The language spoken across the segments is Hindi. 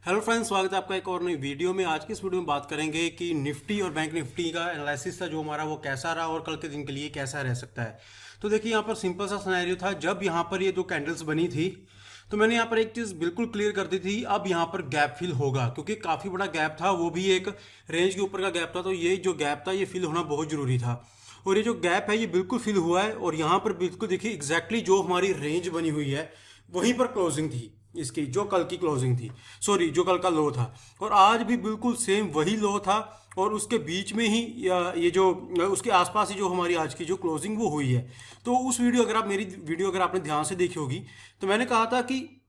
हेलो फ्रेंड्स, स्वागत है आपका एक और नई वीडियो में। आज की इस वीडियो में बात करेंगे कि निफ्टी और बैंक निफ्टी का एनालिसिस था जो हमारा, वो कैसा रहा और कल के दिन के लिए कैसा रह सकता है। तो देखिए, यहाँ पर सिंपल सा सिनेरियो था। जब यहाँ पर ये दो कैंडल्स बनी थी तो मैंने यहाँ पर एक चीज़ बिल्कुल क्लियर कर दी थी, अब यहाँ पर गैप फिल होगा, क्योंकि काफ़ी बड़ा गैप था, वो भी एक रेंज के ऊपर का गैप था। तो ये जो गैप था ये फिल होना बहुत ज़रूरी था, और ये जो गैप है ये बिल्कुल फिल हुआ है। और यहाँ पर बिल्कुल देखिए एग्जैक्टली जो हमारी रेंज बनी हुई है वहीं पर क्लोजिंग थी इसकी, जो कल की क्लोजिंग थी, सॉरी जो कल का लो था। और आज भी बिल्कुल सेम वही लो था, और उसके बीच में ही ये जो उसके आसपास ही जो हमारी आज की जो क्लोजिंग वो हुई है। तो उस वीडियो, अगर आप मेरी वीडियो अगर आपने ध्यान से देखी होगी, तो मैंने कहा था कि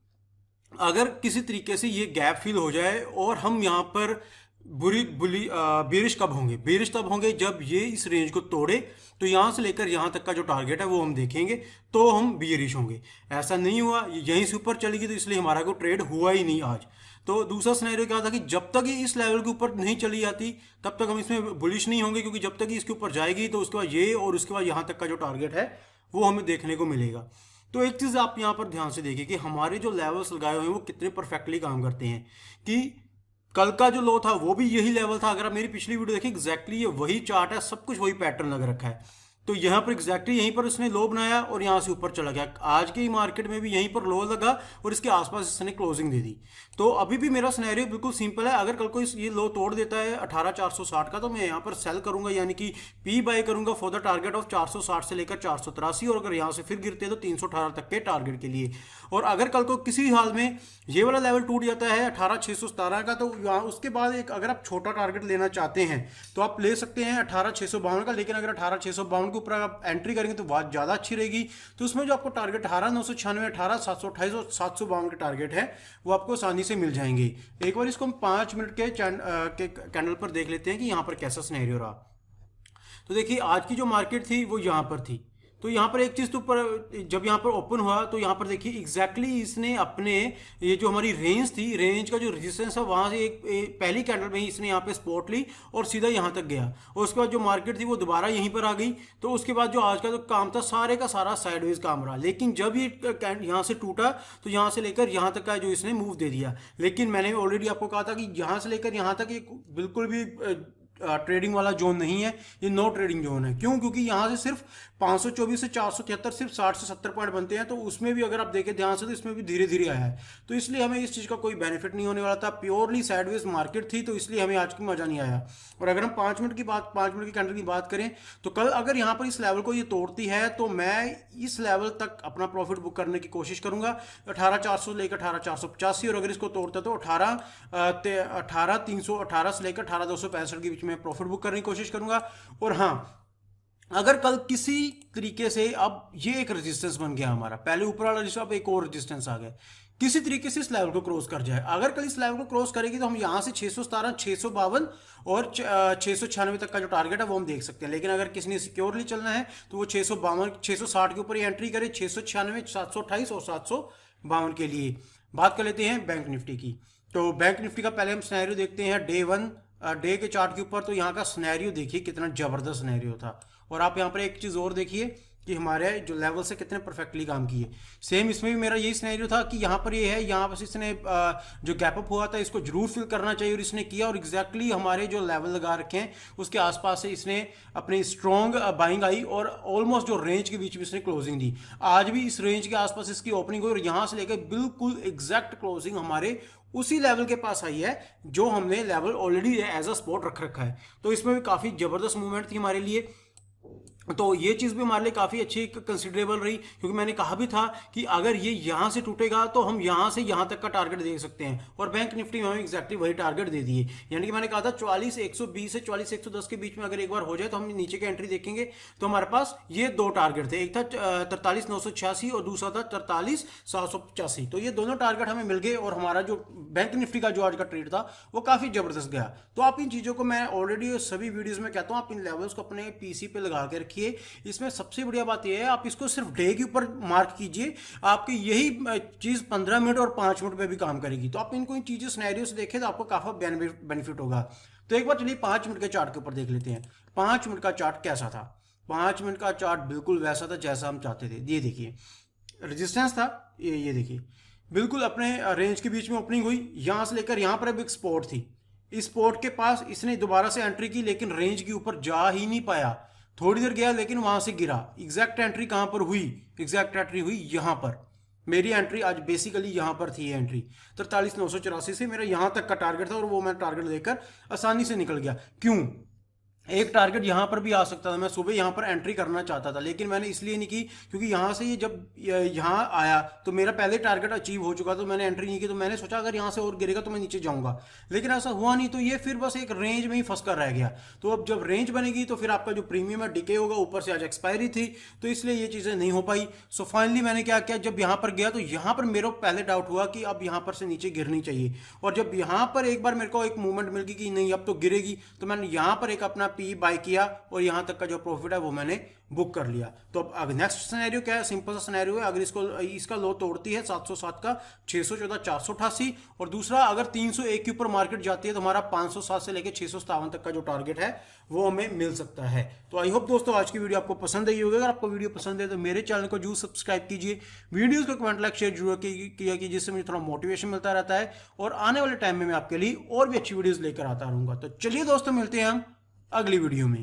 अगर किसी तरीके से ये गैप फिल हो जाए और हम यहाँ पर बुरी बुली बेरिश कब होंगे, बेरिश तब होंगे जब ये इस रेंज को तोड़े। तो यहाँ से लेकर यहाँ तक का जो टारगेट है वो हम देखेंगे, तो हम बेरिश होंगे। ऐसा नहीं हुआ, ये यहीं से ऊपर चली गई, तो इसलिए हमारा को ट्रेड हुआ ही नहीं आज। तो दूसरा सिनेरियो क्या था कि जब तक ये इस लेवल के ऊपर नहीं चली जाती तब तक हम इसमें बुलिश नहीं होंगे, क्योंकि जब तक ये इसके ऊपर जाएगी तो उसके बाद ये और उसके बाद यहाँ तक का जो टारगेट है वो हमें देखने को मिलेगा। तो एक चीज़ आप यहाँ पर ध्यान से देखिए कि हमारे जो लेवल्स लगाए हुए हैं वो कितने परफेक्टली काम करते हैं। कि कल का जो लो था वो भी यही लेवल था। अगर आप मेरी पिछली वीडियो देखें, एग्जैक्टली ये वही चार्ट है, सब कुछ वही पैटर्न लग रखा है। तो यहाँ पर एग्जैक्टली यहीं पर उसने लो बनाया और यहाँ से ऊपर चला गया। आज के ही मार्केट में भी यहीं पर लो लगा और इसके आसपास इसने क्लोजिंग दे दी। तो अभी भी मेरा सिनेरियो बिल्कुल सिंपल है। अगर कल को ये लो तोड़ देता है 18,460 का, तो मैं यहाँ पर सेल करूंगा, यानी कि पी बाय करूंगा फॉर द टारगेट ऑफ 460 से लेकर 483। और अगर यहाँ से फिर गिरते हैं तो 318 तक के टारगेट के लिए। और अगर कल को किसी हाल में ये वाला लेवल टूट जाता है 18,617 का, तो उसके बाद एक अगर आप छोटा टारगेट लेना चाहते हैं तो आप ले सकते हैं 18,652 का। लेकिन अगर 18,652 के ऊपर आप एंट्री करेंगे तो बात ज़्यादा अच्छी रहेगी। तो उसमें जो आपको टारगेट 18,996, 18,728 और 752 के टारगेट है वो आपको आसानी से मिल जाएंगे। एक बार इसको हम 5 मिनट के कैंडल पर देख लेते हैं कि यहाँ पर कैसा सिनेरियो रहा। तो देखिए, आज की जो मार्केट थी वो यहाँ पर थी। तो यहाँ पर एक चीज़ तो ऊपर जब यहाँ पर ओपन हुआ तो यहाँ पर देखिए एग्जैक्टली इसने अपने ये जो हमारी रेंज थी, रेंज का जो रेजिस्टेंस है वहाँ से एक पहली कैंडल में ही इसने यहाँ पे स्पॉट ली और सीधा यहाँ तक गया। और उसके बाद जो मार्केट थी वो दोबारा यहीं पर आ गई। तो उसके बाद जो आज का जो काम था सारे का सारा साइडवेज काम रहा। लेकिन जब ये यहाँ से टूटा तो यहाँ से लेकर यहाँ तक का जो इसने मूव दे दिया। लेकिन मैंने ऑलरेडी आपको कहा था कि यहाँ से लेकर यहाँ तक ये बिल्कुल भी ट्रेडिंग वाला जोन नहीं है, ये नो ट्रेडिंग जोन है। क्यों? क्योंकि यहाँ से सिर्फ 524 से 473 सिर्फ 60 से 70 पॉइंट बनते हैं। तो उसमें भी अगर आप देखें ध्यान से तो इसमें भी धीरे धीरे आया है। तो इसलिए हमें इस चीज़ का कोई बेनिफिट नहीं होने वाला था। प्योरली साइडवेज मार्केट थी, तो इसलिए हमें आज की मजा नहीं आया। और अगर हम 5 मिनट की कैंडल की बात करें तो कल अगर यहाँ पर इस लेवल को ये तोड़ती है तो मैं इस लेवल तक अपना प्रॉफिट बुक करने की कोशिश करूंगा, 18,400 लेकर 18,485। और अगर इसको तोड़ता है तो 18,318 से लेकर 18,265 के बीच में प्रॉफिट बुक करने की कोशिश करूंगा। और हाँ, अगर कल किसी तरीके से, अब ये एक रेजिस्टेंस बन गया हमारा, पहले ऊपर वाला रेजिस्टेंस, अब एक और रेजिस्टेंस आ गया, किसी तरीके से इस लेवल को क्रॉस कर जाए। अगर कल इस लेवल को क्रॉस करेगी तो हम यहाँ से 617, 652 और 696 तक का जो टारगेट है वो हम देख सकते हैं। लेकिन अगर किसी ने सिक्योरली चलना है तो वो 652, 660 के ऊपर ही एंट्री करे, 696, 728 और 752 के लिए। बात कर लेते हैं बैंक निफ्टी की। तो बैंक निफ्टी का पहले हम सिनेरियो देखते हैं डे 1 डे के चार्ट के ऊपर। तो यहाँ का सिनेरियो देखिए कितना जबरदस्त सिनेरियो था। और आप यहाँ पर एक चीज़ और देखिए कि हमारे जो लेवल से कितने परफेक्टली काम किए। सेम इसमें भी मेरा यही सिनेरियो था कि यहाँ पर ये है, यहाँ पर इसने जो गैप अप हुआ था इसको जरूर फिल करना चाहिए, और इसने किया। और एग्जैक्टली हमारे जो लेवल लगा रखे हैं उसके आसपास से इसने अपनी स्ट्रॉन्ग बाइंग आई और ऑलमोस्ट जो रेंज के बीच में इसने क्लोजिंग दी। आज भी इस रेंज के आसपास इसकी ओपनिंग हुई और यहाँ से लेकर बिल्कुल एग्जैक्ट क्लोजिंग हमारे उसी लेवल के पास आई है जो हमने level already as a spot रख रखा है। तो इसमें भी काफ़ी ज़बरदस्त मूवमेंट थी हमारे लिए। तो ये चीज़ भी हमारे लिए काफ़ी अच्छी कंसिडरेबल रही, क्योंकि मैंने कहा भी था कि अगर ये यहाँ से टूटेगा तो हम यहाँ से यहाँ तक का टारगेट देख सकते हैं। और बैंक निफ्टी में हमें एग्जैक्टली वही टारगेट दे दिए। यानी कि मैंने कहा था 44,120 से 44,110 के बीच में अगर एक बार हो जाए तो हम नीचे की एंट्री देखेंगे। तो हमारे पास ये दो टारगेट थे, एक था 43,986 और दूसरा था 43,785। तो ये दोनों टारगेट हमें मिल गए और हमारा जो बैंक निफ्टी का जो आज का ट्रेड था वो काफ़ी ज़बरदस्त गया। तो आप इन चीज़ों को, मैं ऑलरेडी सभी वीडियोज़ में कहता हूँ, आप इन लेवल्स को अपने पीसी पे लगा के रखिए। इसमें सबसे बढ़िया बात यह है आप इसको सिर्फ डे के ऊपर मार्क कीजिए, आपकी यही चीज 15 मिनट और 5 मिनट में भी काम करेगी। तो आप इनको इन चीजें सिनेरियो से देखें तो आपको काफी बेनिफिट होगा। तो एक बार चलिए 5 मिनट के चार्ट के ऊपर देख लेते हैं 5 मिनट का चार्ट कैसा था। 5 मिनट का चार्ट बिल्कुल वैसा था जैसा हम चाहते थे। ये देखिए रेजिस्टेंस था, ये देखिए बिल्कुल अपने रेंज के बीच में ओपनिंग हुई, यहाँ से लेकर यहाँ पर अब एक स्पॉट थी, इस स्पॉट के पास इसने दोबारा से एंट्री की, लेकिन रेंज के ऊपर जा ही नहीं पाया। थोड़ी देर गया लेकिन वहां से गिरा। एग्जैक्ट एंट्री कहां पर हुई? एग्जैक्ट एंट्री हुई यहां पर। मेरी एंट्री आज बेसिकली यहां पर थी, एंट्री 43,984 से मेरा यहां तक का टारगेट था और वो मैं टारगेट लेकर आसानी से निकल गया। क्यों? एक टारगेट यहां पर भी आ सकता था, मैं सुबह यहां पर एंट्री करना चाहता था, लेकिन मैंने इसलिए नहीं की क्योंकि यहां से ये जब यहां आया तो मेरा पहले टारगेट अचीव हो चुका, तो मैंने एंट्री नहीं की। तो मैंने सोचा अगर यहां से और गिरेगा तो मैं नीचे जाऊंगा, लेकिन ऐसा हुआ नहीं, तो ये फिर बस एक रेंज में ही फंस कर रह गया। तो अब जब रेंज बनेगी तो फिर आपका जो प्रीमियम है डिके होगा, ऊपर से आज एक्सपायरी थी, तो इसलिए ये चीजें नहीं हो पाई। सो फाइनली मैंने क्या किया, जब यहां पर गया तो यहां पर मेरे पहले डाउट हुआ कि अब यहां पर से नीचे गिरनी चाहिए, और जब यहां पर एक बार मेरे को एक मूवमेंट मिल गई कि नहीं अब तो गिरेगी, तो मैंने यहां पर एक अपना पी बाय किया और यहां तक का जो प्रॉफिट है वो मैंने बुक कर लिया। तो अब नेक्स्ट सिनेरियो क्या है? सिंपल सा सिनेरियो है, अगर इसका लो तोड़ती है 707 का 614 488, और दूसरा अगर 301 के ऊपर मार्केट जाती है तो हमारा 507 से लेकर 657 तक का जो टारगेट है वो हमें मिल सकता है। तो आई होप दोस्तों आज की वीडियो आपको पसंद आई होगी। अगर आपको वीडियो पसंद है तो मेरे चैनल को जरूर सब्सक्राइब कीजिए, वीडियोस को कमेंट लाइक शेयर जरूर किया कीजिए, जिससे मुझे थोड़ा मोटिवेशन मिलता रहता है, और आने वाले टाइम में मैं आपके लिए और भी अच्छी वीडियोस लेकर आता रहूंगा। तो चलिए दोस्तों, मिलते हैं हम अगली वीडियो में।